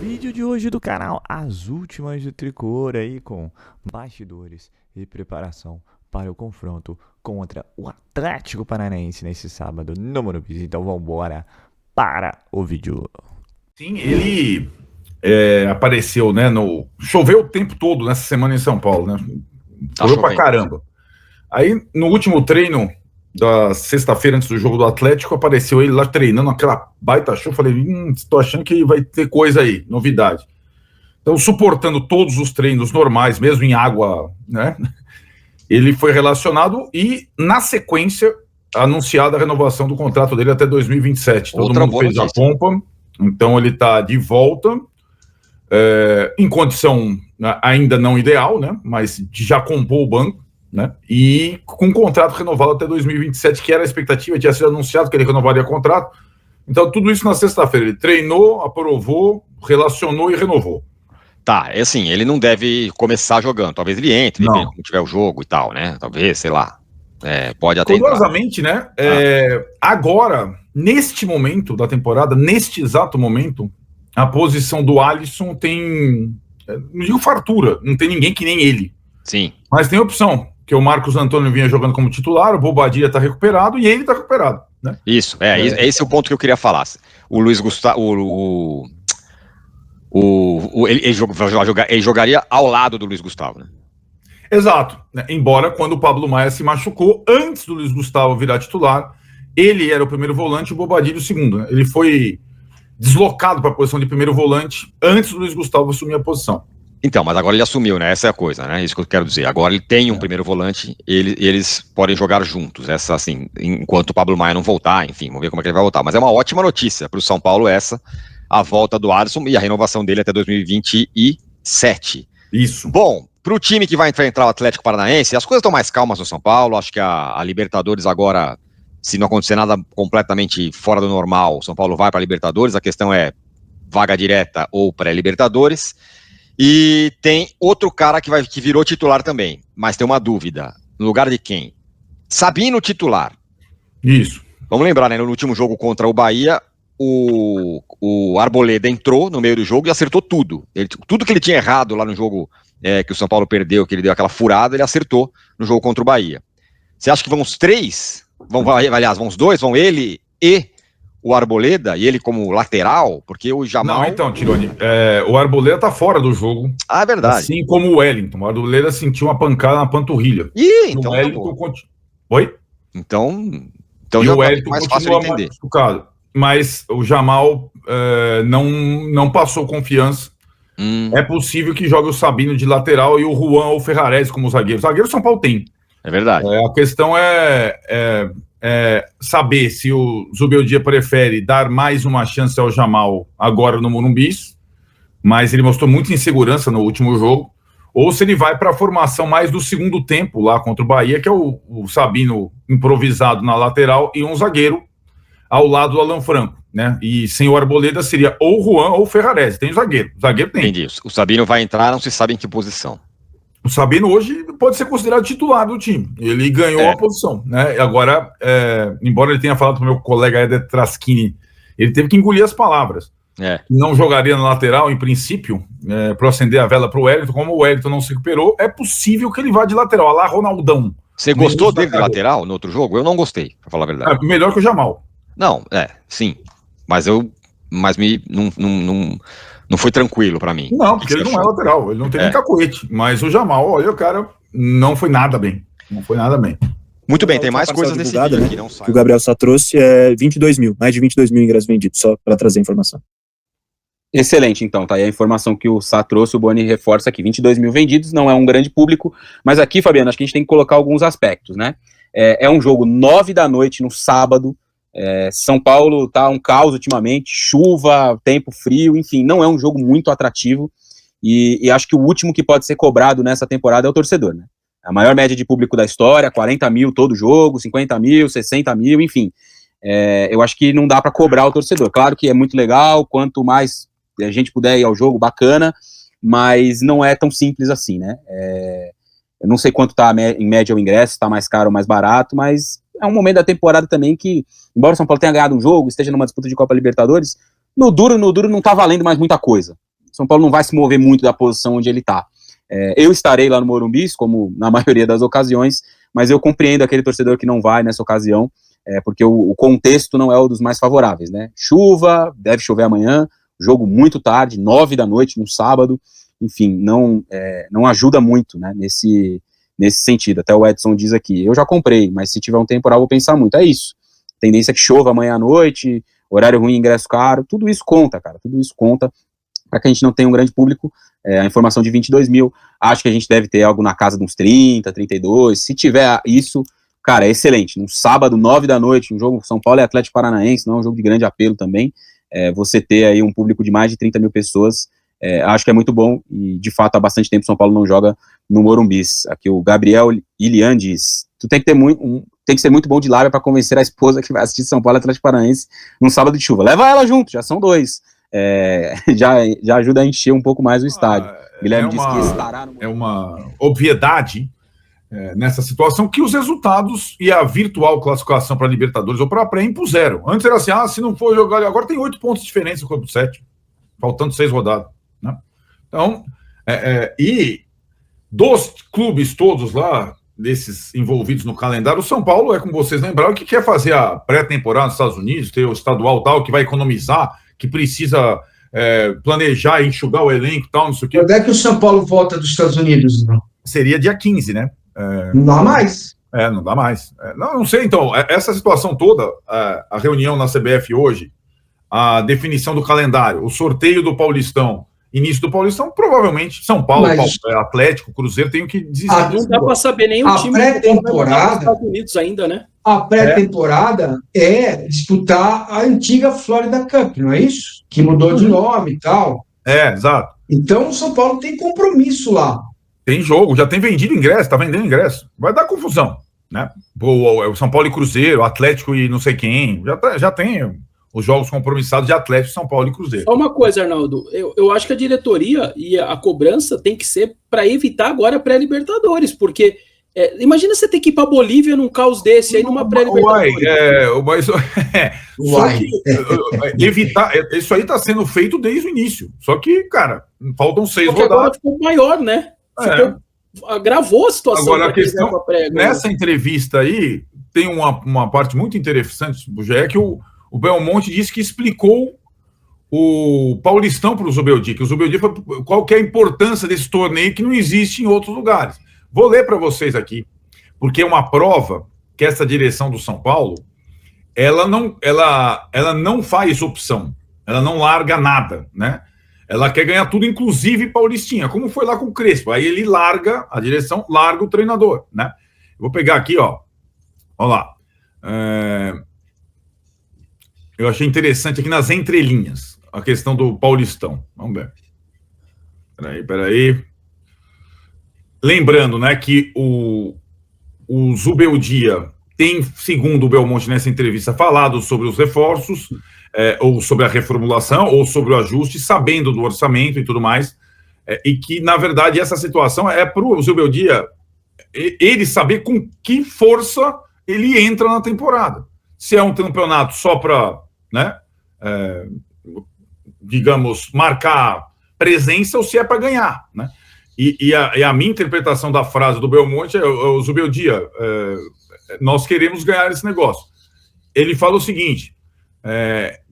Vídeo de hoje do canal As Últimas do Tricor aí com bastidores e preparação para o confronto contra o Atlético Paranaense nesse sábado no Morumbi. Então vambora para o vídeo. Sim, ele apareceu, né, choveu o tempo todo nessa semana em São Paulo, né? Choveu pra caramba. Aí no último treino da sexta-feira antes do jogo do Atlético, apareceu ele lá treinando aquela baita chuva. Falei, tô achando que vai ter coisa aí, novidade. Então, suportando todos os treinos normais, mesmo em água, né? Ele foi relacionado e, na sequência, anunciada a renovação do contrato dele até 2027. Todo mundo fez a pompa, então ele tá de volta, em condição ainda não ideal, né? Mas já compôs o banco, né? E com um contrato renovado até 2027, que era a expectativa, tinha sido anunciado que ele renovaria o contrato. Então, tudo isso na sexta-feira. Ele treinou, aprovou, relacionou e renovou. Tá, é assim, ele não deve começar jogando. Talvez ele entre, depende como tiver o jogo e tal, né? Talvez, sei lá. Pode até curiosamente, né? Agora, neste momento da temporada, neste exato momento, a posição do Alisson tem, não digo fartura, não tem ninguém que nem ele. Sim. Mas tem opção, que o Marcos Antônio vinha jogando como titular, o Bobadilla tá recuperado e ele tá recuperado, né? Isso, esse é o ponto que eu queria falar. O Luiz Gustavo, ele jogaria ao lado do Luiz Gustavo, né? Exato, né? Embora quando o Pablo Maia se machucou, antes do Luiz Gustavo virar titular, ele era o primeiro volante e o Bobadilla o segundo, né? Ele foi deslocado para a posição de primeiro volante antes do Luiz Gustavo assumir a posição. Então, mas agora ele assumiu, né? Essa é a coisa, né? Isso que eu quero dizer. Agora ele tem um primeiro volante, eles podem jogar juntos. Essa, assim, enquanto o Pablo Maia não voltar, enfim, vamos ver como é que ele vai voltar. Mas é uma ótima notícia para o São Paulo essa, a volta do Alisson e a renovação dele até 2027. Isso. Bom, para o time que vai enfrentar o Atlético Paranaense, as coisas estão mais calmas no São Paulo. Acho que a Libertadores agora, se não acontecer nada completamente fora do normal, o São Paulo vai para a Libertadores. A questão é vaga direta ou pré-Libertadores. E tem outro cara que virou titular também, mas tem uma dúvida. No lugar de quem? Sabino titular. Isso. Vamos lembrar, né? No último jogo contra o Bahia, o Arboleda entrou no meio do jogo e acertou tudo. Tudo que ele tinha errado lá no jogo que o São Paulo perdeu, que ele deu aquela furada, ele acertou no jogo contra o Bahia. Você acha que vão os três? Aliás, vão os dois? Vão ele e o Arboleda, e ele como lateral? Porque o Jamal... Não, então, Tironi, o Arboleda tá fora do jogo. Ah, é verdade. Assim como o Wellington. O Arboleda sentiu uma pancada na panturrilha. Então... Oi? Então e já o Wellington mais fácil de entender. Machucado. Mas o Jamal não passou confiança. É possível que jogue o Sabino de lateral e o Juan ou o Ferrarese como zagueiro. Zagueiro São Paulo tem. É verdade. A questão é saber se o Zubeldia prefere dar mais uma chance ao Jamal agora no Morumbi, mas ele mostrou muita insegurança no último jogo, ou se ele vai para a formação mais do segundo tempo lá contra o Bahia, que é o Sabino improvisado na lateral e um zagueiro ao lado do Alan Franco, né? E sem o Arboleda seria ou o Juan ou o Ferrarese. Tem zagueiro. Zagueiro tem. Entendi. O Sabino vai entrar, não se sabe em que posição. O Sabino hoje pode ser considerado titular do time. Ele ganhou a posição, né? Agora, embora ele tenha falado para o meu colega Eder Traschini, ele teve que engolir as palavras. Não jogaria na lateral, em princípio, para acender a vela para o Wellington. Como o Wellington não se recuperou, é possível que ele vá de lateral. Olha lá, Ronaldão. Você gostou dele de lateral no outro jogo? Eu não gostei, para falar a verdade. Melhor que o Jamal. Não, sim. Mas não foi tranquilo pra mim. Não, porque ele não é lateral, ele não tem nem cacoete. Mas o Jamal, olha, o cara não foi nada bem. Não foi nada bem. Muito bem, tem mais coisas nesse vídeo, né, aqui, não sai. Que o Gabriel só trouxe 22 mil, mais de 22 mil ingressos vendidos, só para trazer a informação. Excelente, então, tá aí a informação que o Sá trouxe, o Boni reforça aqui, 22 mil vendidos, não é um grande público, mas aqui, Fabiano, acho que a gente tem que colocar alguns aspectos, né? É um jogo 9 da noite, no sábado, São Paulo tá um caos ultimamente, chuva, tempo frio, enfim, não é um jogo muito atrativo, e acho que o último que pode ser cobrado nessa temporada é o torcedor, né? A maior média de público da história, 40 mil todo jogo, 50 mil, 60 mil, enfim, eu acho que não dá para cobrar o torcedor. Claro que é muito legal, quanto mais a gente puder ir ao jogo, bacana, mas não é tão simples assim, né? Eu não sei quanto tá em média o ingresso, se tá mais caro ou mais barato, mas é um momento da temporada também que, embora o São Paulo tenha ganhado um jogo, esteja numa disputa de Copa Libertadores, no duro não tá valendo mais muita coisa. São Paulo não vai se mover muito da posição onde ele está. Eu estarei lá no Morumbi, como na maioria das ocasiões, mas eu compreendo aquele torcedor que não vai nessa ocasião, porque o contexto não é o dos mais favoráveis, né? Chuva, deve chover amanhã, jogo muito tarde, 9 da noite, num sábado, enfim, não ajuda muito, né, nesse sentido. Até o Edson diz aqui, eu já comprei, mas se tiver um temporal, vou pensar muito. É isso. Tendência é que chova amanhã à noite, horário ruim, ingresso caro, tudo isso conta, cara, tudo isso conta para que a gente não tenha um grande público. A informação de 22 mil, acho que a gente deve ter algo na casa de uns 30, 32, se tiver isso, cara, é excelente. No sábado, 9 da noite, um jogo São Paulo e Atlético Paranaense, não é um jogo de grande apelo também, você ter aí um público de mais de 30 mil pessoas, acho que é muito bom, e de fato há bastante tempo São Paulo não joga no Morumbi. Aqui o Gabriel Ilian diz, tu tem que ter tem que ser muito bom de lábia para convencer a esposa que vai assistir São Paulo e Atlético Paranaense num sábado de chuva. Leva ela junto, já são 2. Já ajuda a encher um pouco mais o estádio. Guilherme disse que estará no... É uma obviedade nessa situação que os resultados e a virtual classificação para Libertadores ou para a pré impuseram. Antes era assim, se não for jogar, agora tem 8 pontos de diferença com o 7, faltando 6 rodadas, né? Então, e dos clubes todos lá, desses envolvidos no calendário, o São Paulo como vocês lembraram, que quer fazer a pré-temporada nos Estados Unidos, ter o estadual tal, que vai economizar, que precisa planejar e enxugar o elenco e tal, não sei o quê. Quando é que o São Paulo volta dos Estados Unidos, não? Seria dia 15, né? Não dá mais. Não dá mais. Não sei, então, essa situação toda, a reunião na CBF hoje, a definição do calendário, o sorteio do Paulistão, início do Paulistão, provavelmente São Paulo, Atlético, Cruzeiro, tem que desistir. Não dá para saber nem o time pré-temporada dos Estados Unidos ainda, né? A pré-temporada é disputar a antiga Florida Cup, não é isso? Que mudou de nome e tal. Exato. Então o São Paulo tem compromisso lá. Tem jogo, já tem vendido ingresso, tá vendendo ingresso. Vai dar confusão, né? O São Paulo e Cruzeiro, Atlético e não sei quem, já tem os jogos compromissados de Atlético, São Paulo e Cruzeiro. Só uma coisa, Arnaldo, eu acho que a diretoria e a cobrança tem que ser para evitar agora a pré-Libertadores, porque imagina você ter que ir para Bolívia num caos desse, aí numa pré-Libertadores. Só que evitar, isso aí tá sendo feito desde o início, só que, cara, faltam 6 rodadas. Agora ficou maior, né? Agravou a situação. Agora a questão, nessa entrevista aí, tem uma parte muito interessante do GE, que o Belmonte disse que explicou o Paulistão para o Zubeldia, que o Zubeldia falou qual que é a importância desse torneio que não existe em outros lugares. Vou ler para vocês aqui, porque é uma prova que essa direção do São Paulo, ela não faz opção, ela não larga nada, né? Ela quer ganhar tudo, inclusive Paulistinha, como foi lá com o Crespo. Aí ele larga, a direção larga o treinador, né? Eu vou pegar aqui, ó lá. Eu achei interessante aqui nas entrelinhas a questão do Paulistão. Vamos ver. Peraí. Lembrando, né, que o Zubeldia tem, segundo o Belmonte nessa entrevista, falado sobre os reforços, ou sobre a reformulação, ou sobre o ajuste, sabendo do orçamento e tudo mais, e que, na verdade, essa situação é para o Zubeldia ele saber com que força ele entra na temporada. Se é um campeonato só para, né, digamos, marcar presença, ou se é para ganhar, né? E a minha interpretação da frase do Belmonte o Zubeldia, nós queremos ganhar esse negócio. Ele fala o seguinte,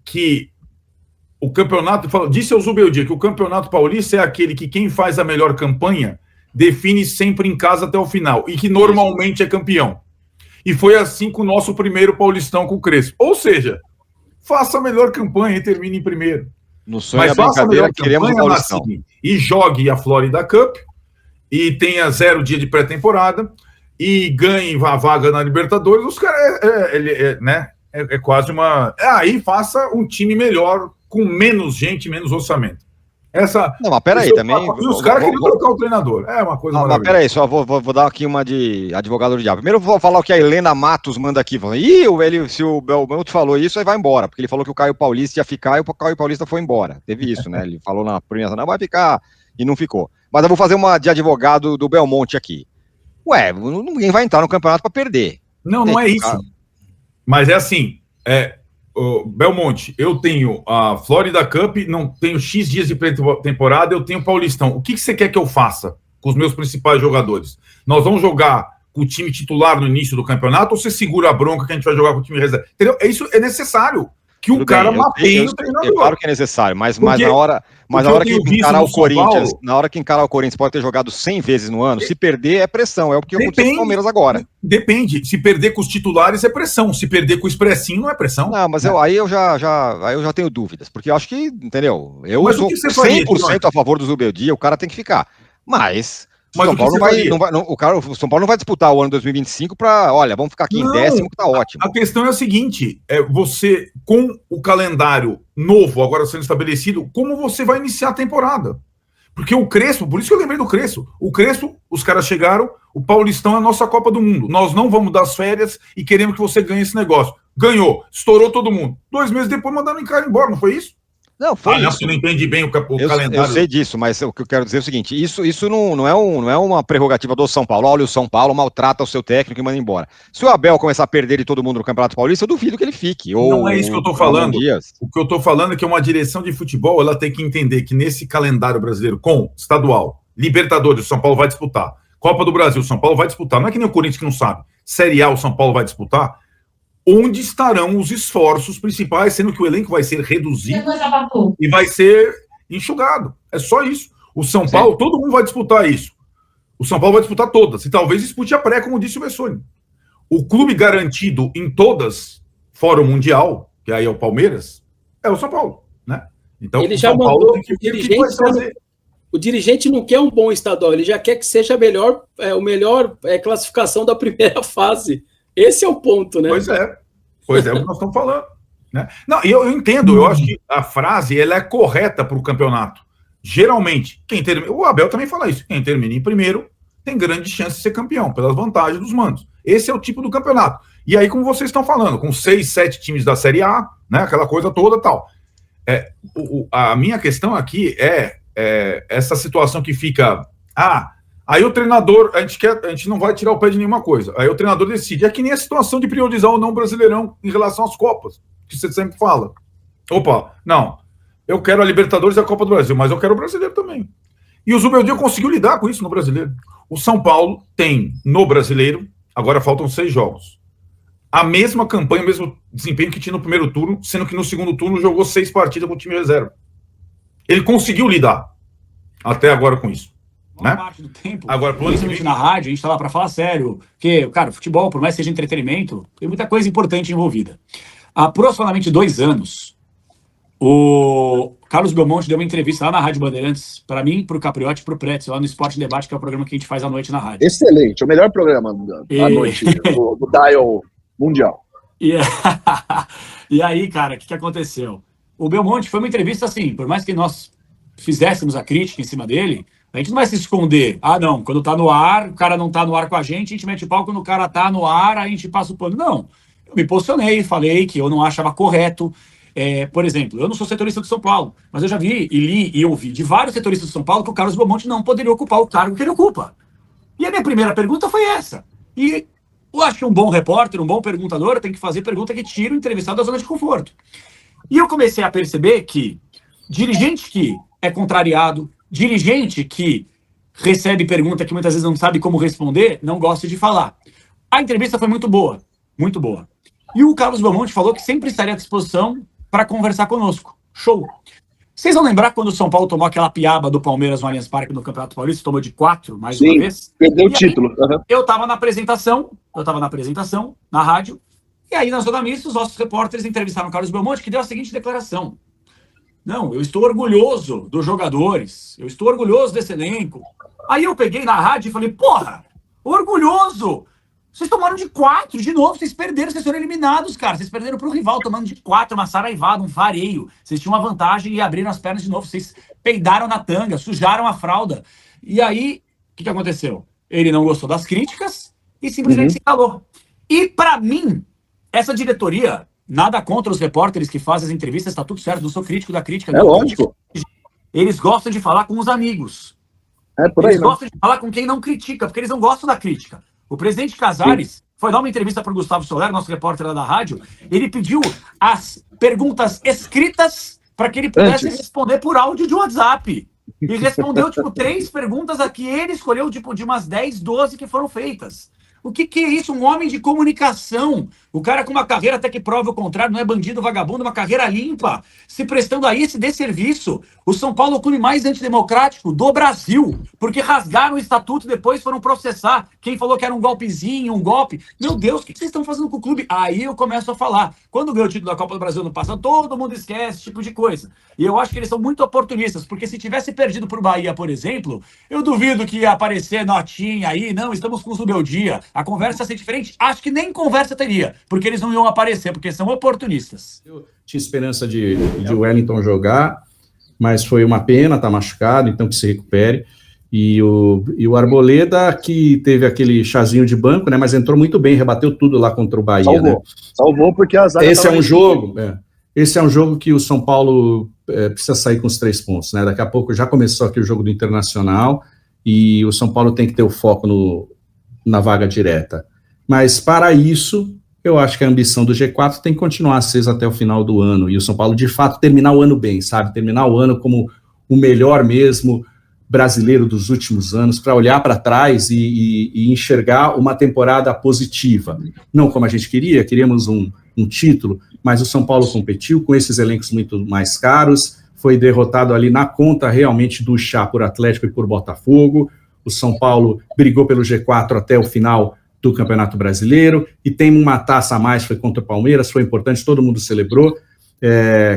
que o campeonato, disse ao Zubeldia que o Campeonato Paulista é aquele que quem faz a melhor campanha define sempre em casa até o final, e que normalmente é campeão. E foi assim com o nosso primeiro Paulistão com o Crespo. Ou seja, faça a melhor campanha e termine em primeiro. No sonho mas faça a melhor queremos campanha na seguinte, e jogue a Florida Cup, e tenha 0 dia de pré-temporada, e ganhe a vaga na Libertadores. Os caras, né? É quase uma... Aí faça um time melhor, com menos gente, menos orçamento. Não, mas peraí, também... E os caras queriam trocar o treinador. É uma coisa maravilhosa. Mas peraí, só vou dar aqui uma de advogado do diabo. Primeiro eu vou falar o que a Helena Matos manda aqui. Se o Belmonte falou isso, aí vai embora. Porque ele falou que o Caio Paulista ia ficar e o Caio Paulista foi embora. Teve isso, né? Ele falou na premiação, não, vai ficar, e não ficou. Mas eu vou fazer uma de advogado do Belmonte aqui. Ninguém vai entrar no campeonato para perder. Não é isso. Mas é assim, Belmonte, eu tenho a Florida Cup, não tenho X dias de pré-temporada, eu tenho o Paulistão. O que você quer que eu faça com os meus principais jogadores? Nós vamos jogar com o time titular no início do campeonato ou você segura a bronca que a gente vai jogar com o time reserva? Entendeu? Isso é necessário. Que o cara mapeie o treinador. Claro que é necessário, mas na hora que encarar o Corinthians, na hora que encarar o Corinthians, pode ter jogado 100 vezes no ano, se perder é pressão, é o que aconteceu com o Palmeiras agora. Depende, se perder com os titulares é pressão, se perder com o expressinho não é pressão. Não, mas aí eu já tenho dúvidas, porque eu acho que, entendeu, eu sou 100% a favor do Zubeldia, o cara tem que ficar, mas o São Paulo não vai disputar o ano 2025 para, olha, vamos ficar aqui em 10º, que tá ótimo. A questão é a seguinte, você, com o calendário novo agora sendo estabelecido, como você vai iniciar a temporada? Porque o Crespo, por isso que eu lembrei do Crespo, os caras chegaram, o Paulistão é a nossa Copa do Mundo, nós não vamos dar as férias e queremos que você ganhe esse negócio. Ganhou, estourou todo mundo. 2 meses depois mandaram o cara embora, não foi isso? Não, foi isso. Você não entende bem o calendário. Eu sei disso, mas o que eu quero dizer é o seguinte, isso não é uma prerrogativa do São Paulo. Olha, o São Paulo maltrata o seu técnico e manda embora. Se o Abel começar a perder de todo mundo no Campeonato Paulista, eu duvido que ele fique. Não é isso que eu tô falando. O que eu tô falando é que uma direção de futebol, ela tem que entender que nesse calendário brasileiro, com estadual, Libertadores, o São Paulo vai disputar. Copa do Brasil, o São Paulo vai disputar. Não é que nem o Corinthians que não sabe. Série A, o São Paulo vai disputar. Onde estarão os esforços principais, sendo que o elenco vai ser reduzido e vai ser enxugado. É só isso. O São Paulo, todo mundo vai disputar isso. O São Paulo vai disputar todas. E talvez dispute a pré, como disse o Bessoni. O clube garantido em todas, fora o Mundial, que aí é o Palmeiras, é o São Paulo, né? Então, ele já mandou o dirigente não quer um bom estadual, ele já quer que seja o melhor classificação da primeira fase. Esse é o ponto, né? Pois é o que nós estamos falando. Né? Não, eu entendo, eu acho que a frase ela é correta para o campeonato. Geralmente, o Abel também fala isso, quem termina em primeiro tem grande chance de ser campeão, pelas vantagens dos mandos. Esse é o tipo do campeonato. E aí, como vocês estão falando, com 6, 7 times da Série A, né, aquela coisa toda tal. A minha questão aqui é essa situação que fica... Aí o treinador, a gente não vai tirar o pé de nenhuma coisa. Aí o treinador decide. É que nem a situação de priorizar ou não o Brasileirão em relação às Copas, que você sempre fala. Opa, não, eu quero a Libertadores e a Copa do Brasil, mas eu quero o Brasileiro também. E o Zubeldia conseguiu lidar com isso no Brasileiro. O São Paulo tem no Brasileiro, agora faltam 6 jogos, a mesma campanha, o mesmo desempenho que tinha no primeiro turno, sendo que no segundo turno jogou 6 partidas com o time reserva. Ele conseguiu lidar até agora com isso. Boa parte do tempo, agora, principalmente na rádio, a gente tá lá para falar sério, porque, cara, futebol, por mais que seja entretenimento, tem muita coisa importante envolvida. Há aproximadamente 2 anos, o Carlos Belmonte deu uma entrevista lá na Rádio Bandeirantes, para mim, pro Capriotti e pro Pretzel, lá no Esporte Debate, que é o programa que a gente faz à noite na rádio. Excelente, o melhor programa à noite do Dial Mundial. E aí, cara, o que aconteceu? O Belmonte foi uma entrevista assim, por mais que nós fizéssemos a crítica em cima dele, a gente não vai se esconder. Não, quando tá no ar, o cara não tá no ar com a gente mete pau, quando o cara tá no ar, a gente passa o pano. Não, eu me posicionei, falei que eu não achava correto. Por exemplo, eu não sou setorista do São Paulo, mas eu já vi, e li e ouvi de vários setoristas do São Paulo que o Carlos Belmonte não poderia ocupar o cargo que ele ocupa. E a minha primeira pergunta foi essa. E eu acho que um bom repórter, um bom perguntador, tem que fazer pergunta que tira o entrevistado da zona de conforto. E eu comecei a perceber que dirigente que é contrariado, dirigente que recebe pergunta que muitas vezes não sabe como responder, não gosta de falar. A entrevista foi muito boa, muito boa. E o Carlos Belmonte falou que sempre estaria à disposição para conversar conosco. Show! Vocês vão lembrar quando o São Paulo tomou aquela piaba do Palmeiras no Allianz Parque no Campeonato Paulista, tomou de 4 mais uma vez? Perdeu o título. Eu estava na apresentação, na rádio, e aí na Zona Mista, os nossos repórteres entrevistaram o Carlos Belmonte, que deu a seguinte declaração: não, eu estou orgulhoso dos jogadores, eu estou orgulhoso desse elenco. Aí eu peguei na rádio e falei, porra, orgulhoso! Vocês tomaram de 4 de novo, vocês perderam, vocês foram eliminados, cara. Vocês perderam para o rival, tomando de 4, uma saraivada, um vareio. Vocês tinham uma vantagem e abriram as pernas de novo. Vocês peidaram na tanga, sujaram a fralda. E aí, o que aconteceu? Ele não gostou das críticas e simplesmente se calou. E para mim, essa diretoria, nada contra os repórteres que fazem as entrevistas, tá tudo certo, não sou crítico da crítica. É lógico. Eles gostam de falar com os amigos. É por aí, eles gostam de falar com quem não critica, porque eles não gostam da crítica. O presidente Casares foi dar uma entrevista para o Gustavo Soler, nosso repórter lá da rádio, ele pediu as perguntas escritas para que ele pudesse responder por áudio de WhatsApp. E respondeu, 3 perguntas aqui, ele escolheu, de umas 10, 12 que foram feitas. O que é isso? Um homem de comunicação. O cara com uma carreira até que prova o contrário, não é bandido, vagabundo, uma carreira limpa, se prestando a esse desserviço. O São Paulo é o clube mais antidemocrático do Brasil, porque rasgaram o estatuto e depois foram processar. Quem falou que era um golpezinho, um golpe. Meu Deus, o que vocês estão fazendo com o clube? Aí eu começo a falar. Quando ganhou o título da Copa do Brasil no passado, todo mundo esquece esse tipo de coisa. E eu acho que eles são muito oportunistas, porque se tivesse perdido por Bahia, por exemplo, eu duvido que ia aparecer notinha aí, não, estamos com o Subeldia. A conversa ia ser diferente? Acho que nem conversa teria, porque eles não iam aparecer, porque são oportunistas. Eu tinha esperança de Wellington jogar, mas foi uma pena, tá machucado, então que se recupere. E o Arboleda, que teve aquele chazinho de banco, né, mas entrou muito bem, rebateu tudo lá contra o Bahia. Salvou porque a zaga esse é um jogo que o São Paulo precisa sair com os 3 pontos, né? Daqui a pouco já começou aqui o jogo do Internacional e o São Paulo tem que ter o foco na vaga direta. Mas para isso, eu acho que a ambição do G4 tem que continuar acesa até o final do ano, e o São Paulo, de fato, terminar o ano bem, sabe? Terminar o ano como o melhor mesmo brasileiro dos últimos anos, para olhar para trás e enxergar uma temporada positiva. Não como a gente queríamos um título, mas o São Paulo competiu com esses elencos muito mais caros, foi derrotado ali na conta realmente do chá por Atlético e por Botafogo. O São Paulo brigou pelo G4 até o final do Campeonato Brasileiro, e tem uma taça a mais, foi contra o Palmeiras, foi importante, todo mundo celebrou,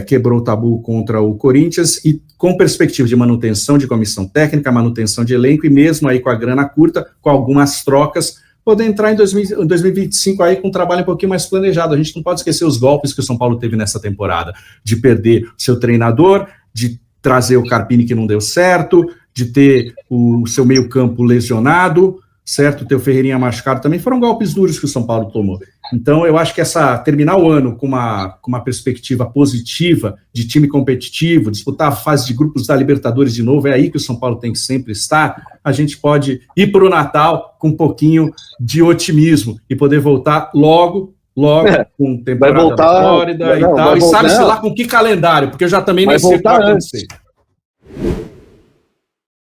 quebrou o tabu contra o Corinthians, e com perspectiva de manutenção de comissão técnica, manutenção de elenco, e mesmo aí com a grana curta, com algumas trocas, poder entrar em 2025 aí com um trabalho um pouquinho mais planejado. A gente não pode esquecer os golpes que o São Paulo teve nessa temporada, de perder o seu treinador, de trazer o Carpini que não deu certo, de ter o seu meio-campo lesionado, certo? O teu Ferreirinha machucado também, foram golpes duros que o São Paulo tomou. Então, eu acho que terminar o ano com uma perspectiva positiva, de time competitivo, disputar a fase de grupos da Libertadores de novo, é aí que o São Paulo tem que sempre estar, a gente pode ir para o Natal com um pouquinho de otimismo e poder voltar logo com temporada da Flórida e tal, e sabe-se lá com que calendário, porque eu já também nem sei o que vai acontecer.